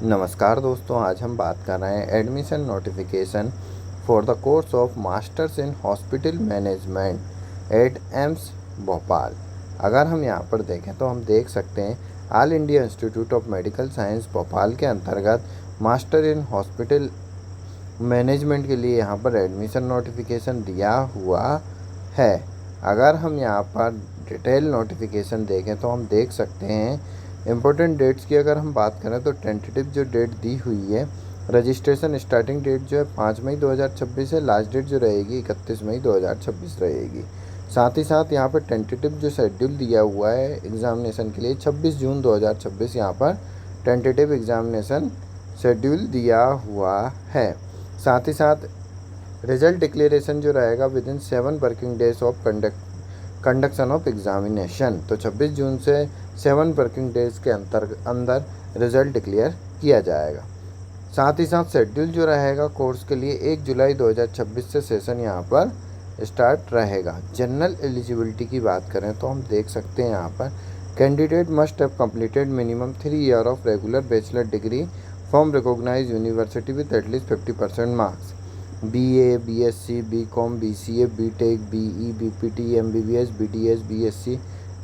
नमस्कार दोस्तों, आज हम बात कर रहे हैं admission notification for the course of masters in hospital management eight AIIMS Bhopal. अगर हम यहाँ पर देखें तो हम देख सकते हैं all India institute of medical science Bhopal के अंतर्गत मास्टर इन हॉस्पिटल मैनेजमेंट के लिए यहाँ पर एडमिशन नोटिफिकेशन दिया हुआ है। अगर हम यहाँ पर डिटेल नोटिफिकेशन देखें तो हम देख सकते हैं इम्पोर्टेंट डेट्स की अगर हम बात करें तो टेंटेटिव जो डेट दी हुई है, रजिस्ट्रेशन स्टार्टिंग डेट जो है 5 मई 2026 है, लास्ट डेट जो रहेगी 31 मई 2026 रहेगी। साथ ही साथ यहाँ पर टेंटेटिव जो शेड्यूल दिया हुआ है एग्ज़ामिनेशन के लिए 26 जून 2026 यहाँ पर टेंटेटिव एग्ज़ामिनेशन शेड्यूल दिया हुआ है। साथ ही साथ रिजल्ट डिक्लेरेशन जो रहेगा with in 7 working days of conduction of examination. तो 26 जून से 7 वर्किंग डेज के अंदर रिजल्ट डिक्लेयर किया जाएगा। साथ ही साथ शेड्यूल जो रहेगा कोर्स के लिए 1 जुलाई 2026 से सेशन यहाँ पर स्टार्ट रहेगा। जनरल एलिजिबिलिटी की बात करें तो हम देख सकते हैं यहाँ पर candidate must have completed minimum 3 year of regular bachelor degree from recognised university with at least 50% marks. BA, BSc, BCom, BCA, BTech, BE, BPT, MBBS, BDS, BSc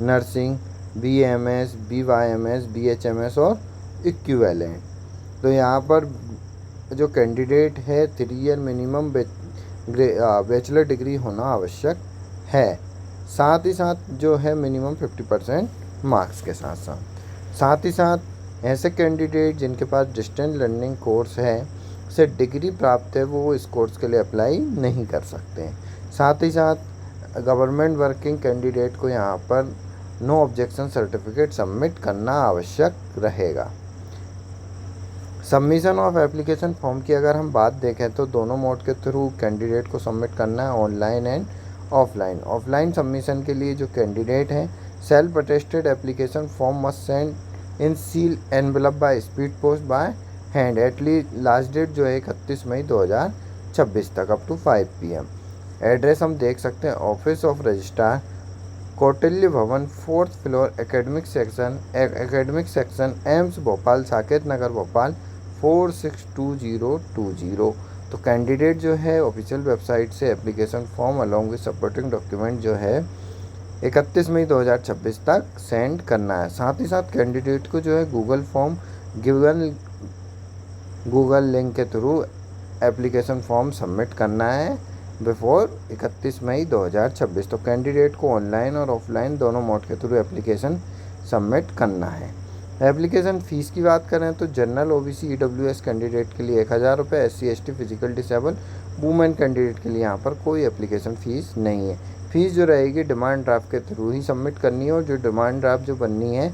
nursing, BAMS, BYMS, BHMS और इक्विवेलेंट। तो यहाँ पर जो candidate है 3 year minimum bachelor degree होना आवश्यक है। साथ ही साथ जो है मिनिमम 50% मार्क्स के साथ ही साथ ऐसे कैंडिडेट जिनके पास डिस्टेंस लर्निंग कोर्स है से डिग्री प्राप्त है वो इस कोर्स के लिए अप्लाई नहीं कर सकते हैं। साथ ही साथ गवर्नमेंट वर्किंग कैंडिडेट को यहाँ पर नो ऑब्जेक्शन सर्टिफिकेट सबमिट करना आवश्यक रहेगा। सबमिशन ऑफ एप्लीकेशन फॉर्म की अगर हम बात देखें तो दोनों मोड के थ्रू कैंडिडेट को सबमिट करना है, online and offline. Offline submission के लिए जो कैंडिडेट हैं self attested application form must send in seal envelope by speed post by hand at least last date जो है 31 मई 2026 तक अप टू 5 PM। एड्रेस हम देख सकते हैं office of registrar Kautilya Bhavan 4th floor academic section AIIMS Bhopal Saket Nagar Bhopal 462020। तो कैंडिडेट जो है ऑफिशियल वेबसाइट से application form along with supporting document जो है 31 मई 2026 तक सेंड करना है। साथ ही साथ कैंडिडेट को जो है गूगल लिंक के थ्रू एप्लीकेशन फॉर्म सबमिट करना है बिफोर 31 मई 2026। तो कैंडिडेट को ऑनलाइन और ऑफलाइन दोनों मोड के थ्रू एप्लीकेशन सबमिट करना है। एप्लीकेशन फ़ीस की बात करें तो जनरल OBC EWS कैंडिडेट के लिए 1000 रुपये, SC ST physical disable women candidate के लिए यहाँ पर कोई एप्लीकेशन फ़ीस नहीं है। फ़ीस जो रहेगी डिमांड ड्राफ्ट के थ्रू ही सबमिट करनी है और जो डिमांड ड्राफ्ट जो बननी है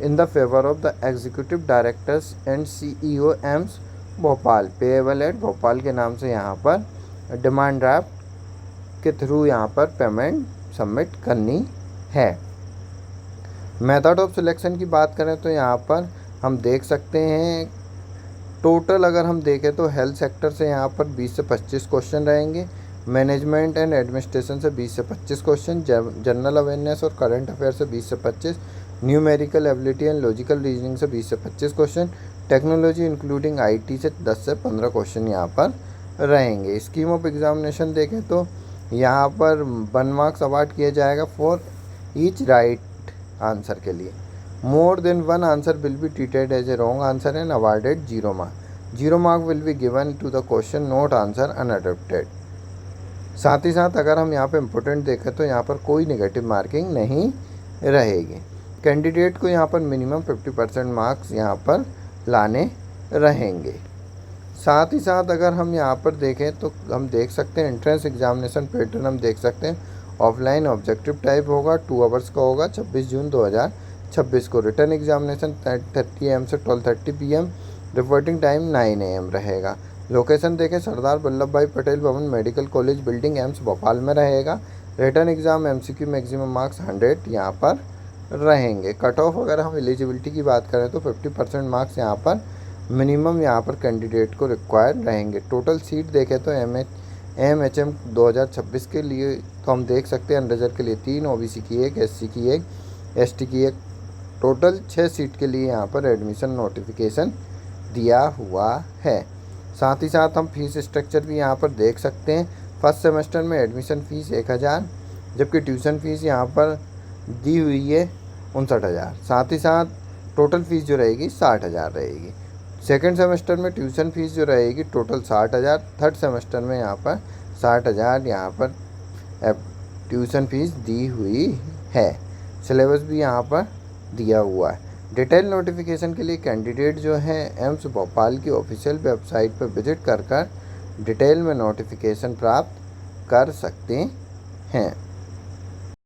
in the favour of the executive directors and CEO AIIMS Bhopal payable eight Bhopal के नाम से यहाँ पर डिमांड ड्राफ्ट के थ्रू यहाँ पर पेमेंट सबमिट करनी है। मेथड ऑफ सिलेक्शन की बात करें तो यहाँ पर हम देख सकते हैं टोटल अगर हम देखें तो हेल्थ सेक्टर से यहाँ पर 20 से 25 क्वेश्चन रहेंगे, मैनेजमेंट एंड एडमिनिस्ट्रेशन से 20 से 25 क्वेश्चन, जनरल अवेयरनेस और करंट अफेयर से 20 से 25, numerical ability and logical reasoning से 20 से 25 क्वेश्चन, टेक्नोलॉजी इंक्लूडिंग IT से 10 से 15 क्वेश्चन यहाँ पर रहेंगे। स्कीम ऑफ एग्जामिनेशन देखें तो यहाँ पर 1 मार्क्स अवार्ड किया जाएगा फॉर ईच राइट आंसर के लिए। More than 1 answer will be treated as a wrong answer and awarded 0 mark. 0 mark will be given to the question not answer unadopted. साथ ही साथ अगर हम यहाँ पे इम्पोर्टेंट देखें तो यहाँ पर कोई नेगेटिव मार्किंग नहीं रहेगी। कैंडिडेट को यहाँ पर मिनिमम 50% मार्क्स यहाँ पर लाने रहेंगे। साथ ही साथ अगर हम यहाँ पर देखें तो हम देख सकते हैं एंट्रेंस एग्जामिनेशन पैटर्न हम देख सकते हैं ऑफलाइन ऑब्जेक्टिव टाइप होगा, 2 आवर्स का होगा 26 जून 2026 को। रिटर्न एग्जामिनेशन 10:30 AM से 12:30 PM, रिपोर्टिंग टाइम 9 AM रहेगा। लोकेशन देखें सरदार वल्लभ भाई पटेल भवन medical college building AIIMS Bhopal में रहेगा। Return exam MCQ maximum marks 100 यहाँ पर रहेंगे। कट ऑफ अगर हम एलिजिबिलिटी की बात करें तो 50% मार्क्स यहाँ पर मिनिमम यहाँ पर कैंडिडेट को रिक्वायर्ड रहेंगे। टोटल सीट देखें तो MHM 2026 के लिए तो हम देख सकते हैं अनरिजर्व के लिए 3, OBC की 1, SC की 1, ST की 1, टोटल 6 सीट के लिए यहाँ पर एडमिशन नोटिफिकेशन दिया हुआ है। साथ ही साथ हम फीस स्ट्रक्चर भी यहाँ पर देख सकते हैं। फर्स्ट सेमेस्टर में एडमिशन फ़ीस 1000, जबकि ट्यूशन फ़ीस यहाँ पर दी हुई है 59,000। साथ ही साथ टोटल फ़ीस जो रहेगी 60,000 रहेगी। सेकेंड सेमेस्टर में ट्यूशन फ़ीस जो रहेगी टोटल 60,000। थर्ड सेमेस्टर में यहाँ पर 60,000 यहाँ पर ट्यूशन फ़ीस दी हुई है। सिलेबस भी यहाँ पर दिया हुआ है। डिटेल नोटिफिकेशन के लिए कैंडिडेट जो है एम्स भोपाल की ऑफिशियल वेबसाइट पर विजिट कर डिटेल में नोटिफिकेशन प्राप्त कर सकते हैं।